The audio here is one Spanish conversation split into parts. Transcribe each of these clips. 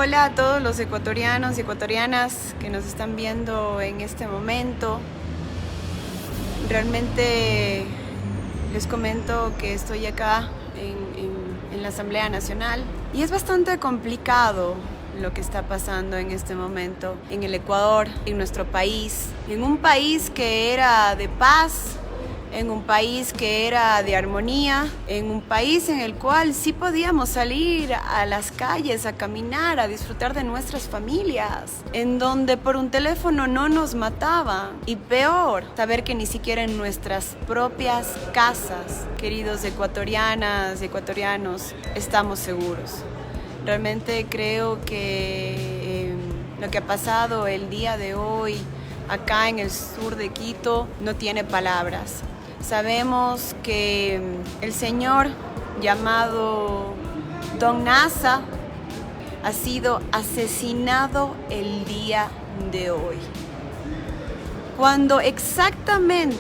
Hola a todos los ecuatorianos y ecuatorianas que nos están viendo en este momento. Realmente les comento que estoy acá en la Asamblea Nacional y es bastante complicado lo que está pasando en este momento en el Ecuador, en nuestro país, en un país que era de paz, en un país que era de armonía, en un país en el cual sí podíamos salir a las calles, a caminar, a disfrutar de nuestras familias, en donde por un teléfono no nos mataban. Y peor, saber que ni siquiera en nuestras propias casas, queridos ecuatorianas y ecuatorianos, estamos seguros. Realmente creo que lo que ha pasado el día de hoy acá en el sur de Quito no tiene palabras. Sabemos que el señor llamado Don Nasa ha sido asesinado el día de hoy. Cuando exactamente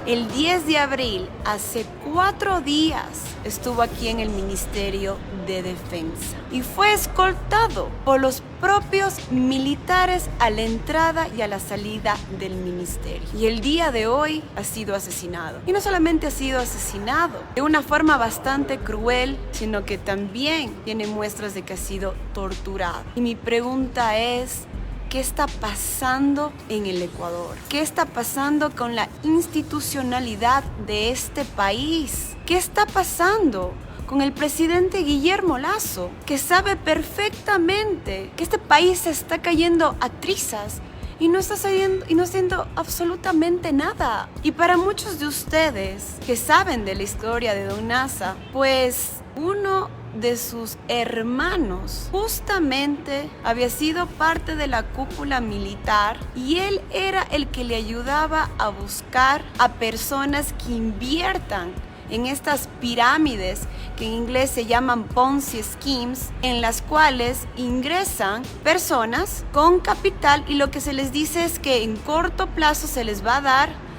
el 10 de abril, hace 4 días, estuvo aquí en el Ministerio de Defensa y fue escoltado por los propios militares a la entrada y a la salida del ministerio. Y el día de hoy ha sido asesinado. Y no solamente ha sido asesinado de una forma bastante cruel, sino que también tiene muestras de que ha sido torturado. Y mi pregunta es: ¿qué está pasando en el Ecuador? ¿Qué está pasando con la institucionalidad de este país? ¿Qué está pasando con el presidente Guillermo Lasso, que sabe perfectamente que este país se está cayendo a trizas y no está haciendo absolutamente nada? Y para muchos de ustedes que saben de la historia de Don Nasa, pues uno de sus hermanos justamente había sido parte de la cúpula militar y él era el que le ayudaba a buscar a personas que inviertan en estas pirámides que en inglés se llaman Ponzi Schemes, en las cuales ingresan personas con capital y lo que se les dice es que en corto plazo se les va a dar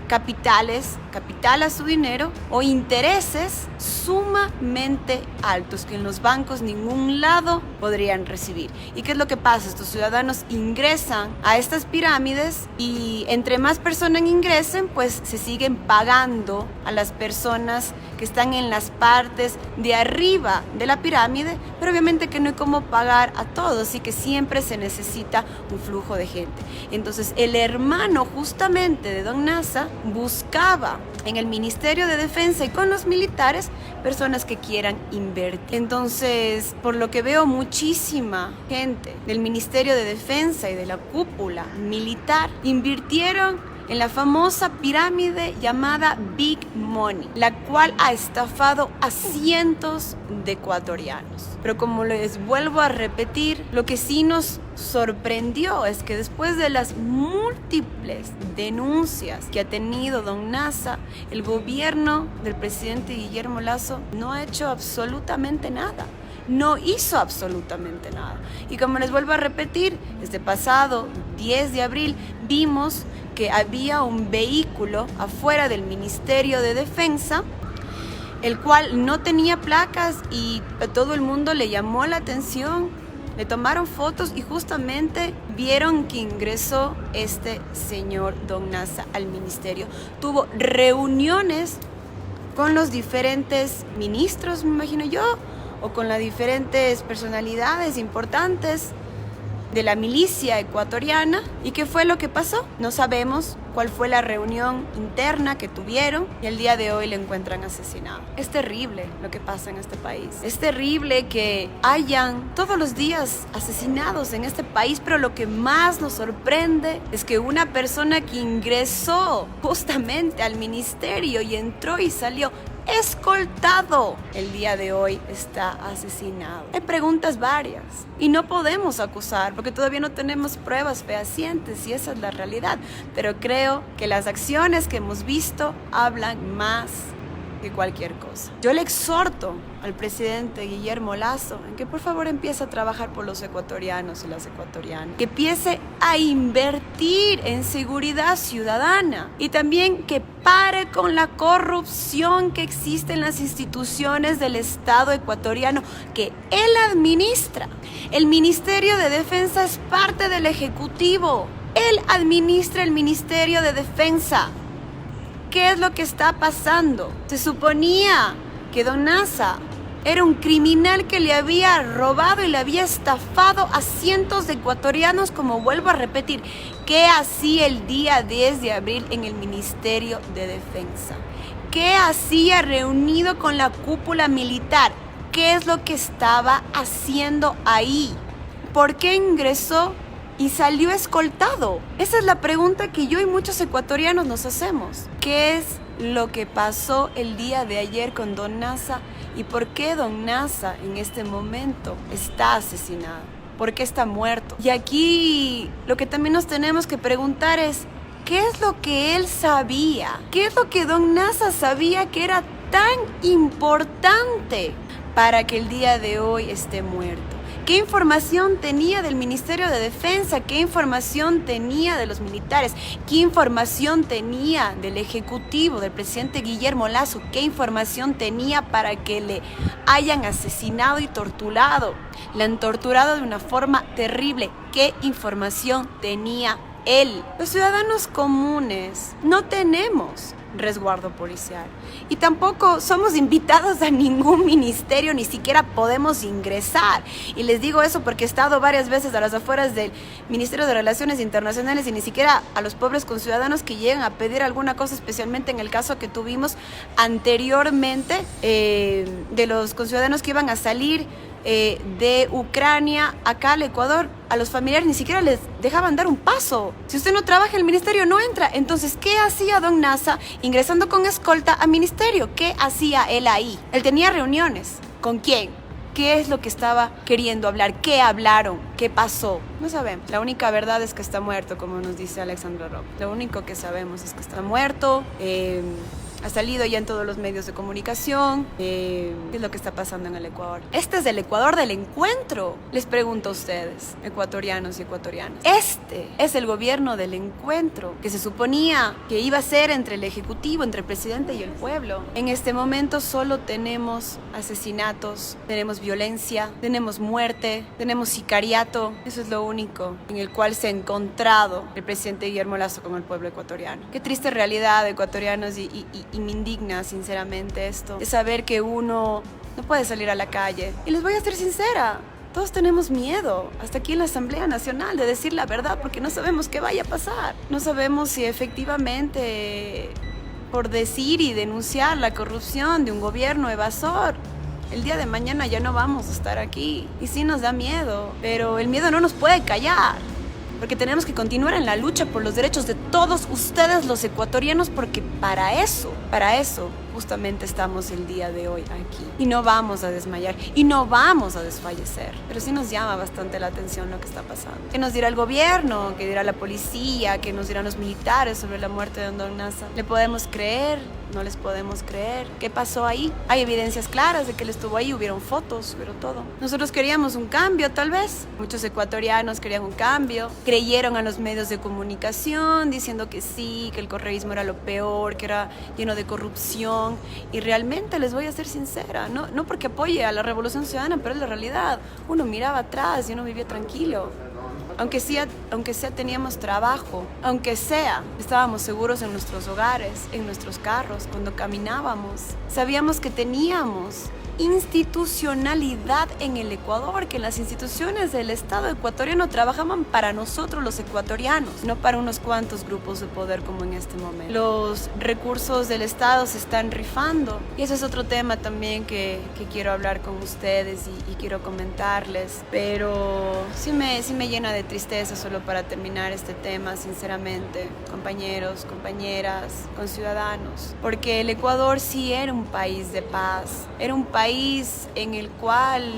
capital a su dinero o intereses sumamente altos que en los bancos ningún lado podrían recibir. ¿Y qué es lo que pasa? Estos ciudadanos ingresan a estas pirámides y entre más personas ingresen, pues se siguen pagando a las personas que están en las partes de arriba de la pirámide, pero obviamente que no hay cómo pagar a todos y que siempre se necesita un flujo de gente. Entonces el hermano justamente de Don Nasa buscaba en el Ministerio de Defensa y con los militares personas que quieran invertir. Entonces, por lo que veo, muchísima gente del Ministerio de Defensa y de la cúpula militar invirtieron en la famosa pirámide llamada Big Money, la cual ha estafado a cientos de ecuatorianos. Pero como les vuelvo a repetir, lo que sí nos sorprendió es que después de las múltiples denuncias que ha tenido Don Nasa, el gobierno del presidente Guillermo Lasso no ha hecho absolutamente nada. No hizo absolutamente nada. Y como les vuelvo a repetir, este pasado 10 de abril vimos que había un vehículo afuera del Ministerio de Defensa, el cual no tenía placas y a todo el mundo le llamó la atención, le tomaron fotos y justamente vieron que ingresó este señor Don Nasa al ministerio. Tuvo reuniones con los diferentes ministros, me imagino yo, o con las diferentes personalidades importantes de la milicia ecuatoriana. ¿Y qué fue lo que pasó? No sabemos cuál fue la reunión interna que tuvieron y el día de hoy le encuentran asesinado. Es terrible lo que pasa en este país. Es terrible que hayan todos los días asesinados en este país, pero lo que más nos sorprende es que una persona que ingresó justamente al ministerio y entró y salió escoltado, el día de hoy está asesinado. Hay preguntas varias y no podemos acusar porque todavía no tenemos pruebas fehacientes y esa es la realidad, pero creo que las acciones que hemos visto hablan más que cualquier cosa. Yo le exhorto al presidente Guillermo Lasso en que por favor empiece a trabajar por los ecuatorianos y las ecuatorianas, que empiece a invertir en seguridad ciudadana y también que pare con la corrupción que existe en las instituciones del Estado ecuatoriano que él administra. El Ministerio de Defensa es parte del Ejecutivo. Él administra el Ministerio de Defensa. ¿Qué es lo que está pasando? Se suponía que Don Nasa era un criminal que le había robado y le había estafado a cientos de ecuatorianos, como vuelvo a repetir. ¿Qué hacía el día 10 de abril en el Ministerio de Defensa? ¿Qué hacía reunido con la cúpula militar? ¿Qué es lo que estaba haciendo ahí? ¿Por qué ingresó y salió escoltado? Esa es la pregunta que yo y muchos ecuatorianos nos hacemos. ¿Qué es lo que pasó el día de ayer con Don Nasa y por qué Don Nasa en este momento está asesinado? ¿Por qué está muerto? Y aquí lo que también nos tenemos que preguntar es, ¿qué es lo que él sabía? ¿Qué es lo que Don Nasa sabía que era tan importante para que el día de hoy esté muerto? ¿Qué información tenía del Ministerio de Defensa? ¿Qué información tenía de los militares? ¿Qué información tenía del Ejecutivo, del presidente Guillermo Lasso? ¿Qué información tenía para que le hayan asesinado y torturado? Le han torturado de una forma terrible. ¿Qué información tenía él? Los ciudadanos comunes no tenemos resguardo policial y tampoco somos invitados a ningún ministerio, ni siquiera podemos ingresar. Y les digo eso porque he estado varias veces a las afueras del Ministerio de Relaciones Internacionales y ni siquiera a los pobres conciudadanos que llegan a pedir alguna cosa, especialmente en el caso que tuvimos anteriormente de los conciudadanos que iban a salir de Ucrania acá al Ecuador. A los familiares ni siquiera les dejaban dar un paso. Si usted no trabaja en el ministerio, no entra. Entonces, ¿qué hacía Don Nasa ingresando con escolta al ministerio? ¿Qué hacía él ahí? Él tenía reuniones. ¿Con quién? ¿Qué es lo que estaba queriendo hablar? ¿Qué hablaron? ¿Qué pasó? No sabemos. La única verdad es que está muerto, como nos dice Alexandra Robb. Lo único que sabemos es que está muerto. Ha salido ya en todos los medios de comunicación. ¿Qué es lo que está pasando en el Ecuador? Este es el Ecuador del encuentro. Les pregunto a ustedes, ecuatorianos y ecuatorianas. Este es el gobierno del encuentro que se suponía que iba a ser entre el Ejecutivo, entre el presidente y el pueblo. En este momento solo tenemos asesinatos, tenemos violencia, tenemos muerte, tenemos sicariato. Eso es lo único en el cual se ha encontrado el presidente Guillermo Lasso con el pueblo ecuatoriano. Qué triste realidad, ecuatorianos, y me indigna sinceramente esto, de saber que uno no puede salir a la calle. Y les voy a ser sincera, todos tenemos miedo, hasta aquí en la Asamblea Nacional, de decir la verdad, porque no sabemos qué vaya a pasar. No sabemos si efectivamente, por decir y denunciar la corrupción de un gobierno evasor, el día de mañana ya no vamos a estar aquí. Y sí nos da miedo, pero el miedo no nos puede callar, porque tenemos que continuar en la lucha por los derechos de todos ustedes, los ecuatorianos, porque para eso justamente estamos el día de hoy aquí. Y no vamos a desmayar y no vamos a desfallecer. Pero sí nos llama bastante la atención lo que está pasando. ¿Qué nos dirá el gobierno? ¿Qué dirá la policía? ¿Qué nos dirán los militares sobre la muerte de Don Nasa? ¿Le podemos creer? ¿No les podemos creer? ¿Qué pasó ahí? Hay evidencias claras de que él estuvo ahí, hubieron fotos, hubieron todo. Nosotros queríamos un cambio, tal vez. Muchos ecuatorianos querían un cambio. Creyeron a los medios de comunicación diciendo que sí, que el correísmo era lo peor, que era lleno de corrupción. Y realmente les voy a ser sincera, no porque apoye a la Revolución Ciudadana, pero es la realidad. Uno miraba atrás y uno vivía tranquilo. Aunque sea teníamos trabajo, aunque sea estábamos seguros en nuestros hogares, en nuestros carros, cuando caminábamos. Sabíamos que teníamos institucionalidad en el Ecuador, que las instituciones del Estado ecuatoriano trabajaban para nosotros los ecuatorianos, no para unos cuantos grupos de poder como en este momento. Los recursos del Estado se están rifando y ese es otro tema también que quiero hablar con ustedes y quiero comentarles, pero sí me llena de tristeza solo para terminar este tema, sinceramente, compañeros, compañeras, conciudadanos, porque el Ecuador sí era un país de paz, era un país en el cual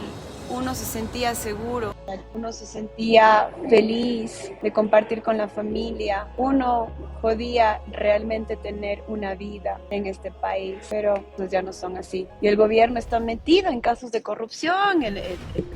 uno se sentía seguro. Uno se sentía feliz de compartir con la familia. Uno podía realmente tener una vida en este país, pero pues ya no son así. Y el gobierno está metido en casos de corrupción. El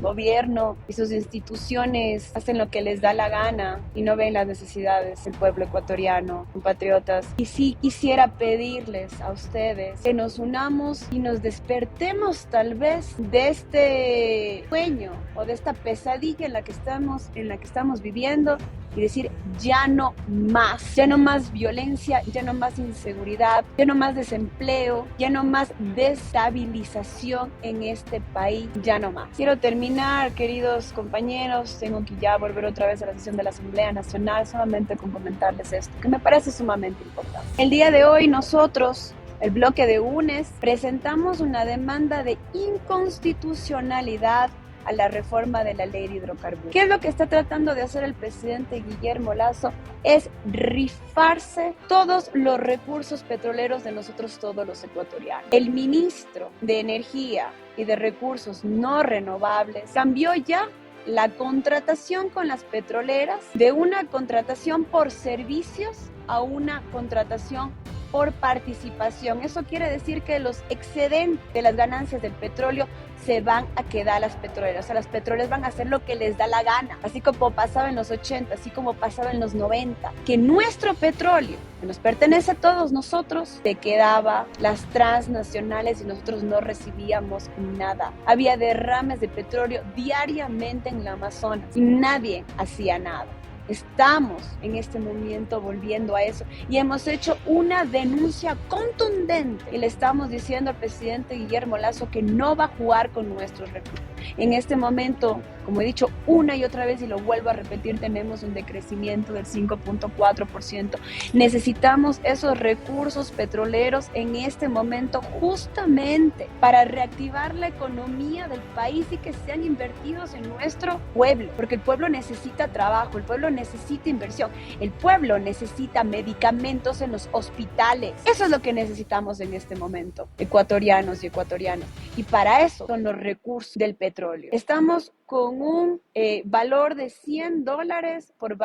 gobierno y sus instituciones hacen lo que les da la gana y no ven las necesidades del pueblo ecuatoriano, compatriotas. Y sí quisiera pedirles a ustedes que nos unamos y nos despertemos tal vez de este sueño o de esta pesadilla en la que estamos viviendo y decir ya no más violencia, ya no más inseguridad, ya no más desempleo, ya no más destabilización en este país, ya no más. Quiero terminar, queridos compañeros, tengo que ya volver otra vez a la sesión de la Asamblea Nacional, solamente con comentarles esto, que me parece sumamente importante. El día de hoy nosotros, el bloque de UNES, presentamos una demanda de inconstitucionalidad a la reforma de la ley de hidrocarburos. ¿Qué es lo que está tratando de hacer el presidente Guillermo Lasso? Es rifarse todos los recursos petroleros de nosotros todos los ecuatorianos. El ministro de Energía y de Recursos No Renovables cambió ya la contratación con las petroleras de una contratación por servicios a una contratación por participación. Eso quiere decir que los excedentes de las ganancias del petróleo se van a quedar a las petroleras. O sea, las petroleras van a hacer lo que les da la gana, así como pasaba en los 80, así como pasaba en los 90, que nuestro petróleo, que nos pertenece a todos nosotros, se quedaba las transnacionales y nosotros no recibíamos nada. Había derrames de petróleo diariamente en la Amazonas y nadie hacía nada. Estamos en este momento volviendo a eso y hemos hecho una denuncia contundente y le estamos diciendo al presidente Guillermo Lasso que no va a jugar con nuestros recursos. En este momento, como he dicho una y otra vez y lo vuelvo a repetir, tenemos un decrecimiento del 5.4%. Necesitamos esos recursos petroleros en este momento justamente para reactivar la economía del país y que sean invertidos en nuestro pueblo, porque el pueblo necesita trabajo, el pueblo necesita inversión, el pueblo necesita medicamentos en los hospitales. Eso es lo que necesitamos en este momento, ecuatorianos y ecuatorianas. Y para eso son los recursos del petróleo. Estamos con un valor de $100 por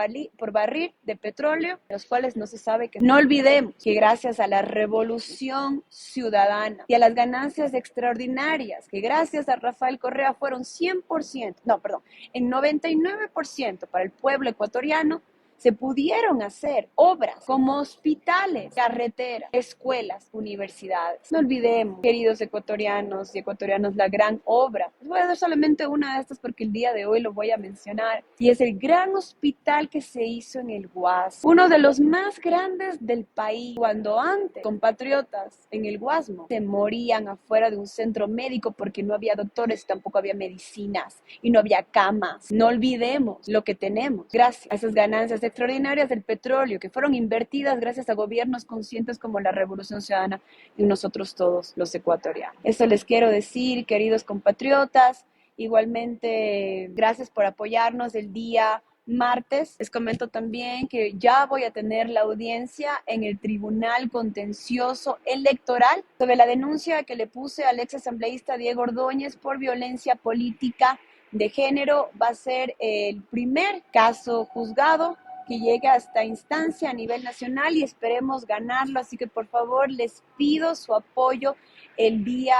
barril de petróleo, los cuales no se sabe que. No olvidemos que gracias a la revolución ciudadana y a las ganancias extraordinarias, que gracias a Rafael Correa fueron en 99% para el pueblo ecuatoriano, se pudieron hacer obras como hospitales, carreteras, escuelas, universidades. No olvidemos, queridos ecuatorianos y ecuatorianas, la gran obra. Les voy a dar solamente una de estas porque el día de hoy lo voy a mencionar. Y es el gran hospital que se hizo en el Guasmo, uno de los más grandes del país. Cuando antes, compatriotas en el Guasmo se morían afuera de un centro médico porque no había doctores, tampoco había medicinas y no había camas. No olvidemos lo que tenemos gracias a esas ganancias extraordinarias del petróleo que fueron invertidas gracias a gobiernos conscientes como la Revolución Ciudadana y nosotros todos los ecuatorianos. Eso les quiero decir, queridos compatriotas. Igualmente, gracias por apoyarnos el día martes. Les comento también que ya voy a tener la audiencia en el Tribunal Contencioso Electoral sobre la denuncia que le puse al ex asambleísta Diego Ordóñez por violencia política de género. Va a ser el primer caso juzgado que llegue a esta instancia a nivel nacional y esperemos ganarlo, así que por favor les pido su apoyo el día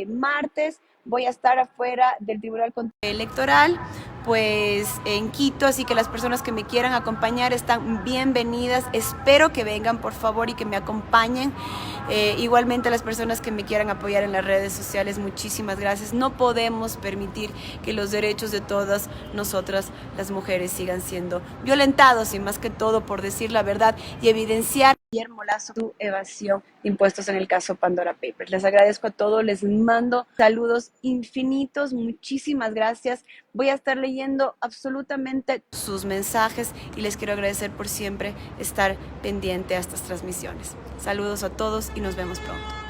martes. Voy a estar afuera del Tribunal Electoral, pues en Quito, así que las personas que me quieran acompañar están bienvenidas. Espero que vengan, por favor, y que me acompañen. Igualmente las personas que me quieran apoyar en las redes sociales, muchísimas gracias. No podemos permitir que los derechos de todas nosotras, las mujeres, sigan siendo violentados, y más que todo por decir la verdad y evidenciar Guillermo Lasso su evasión de impuestos en el caso Pandora Papers. Les agradezco a todos, les mando saludos infinitos, muchísimas gracias. Voy a estar leyendo absolutamente sus mensajes y les quiero agradecer por siempre estar pendiente a estas transmisiones. Saludos a todos y nos vemos pronto.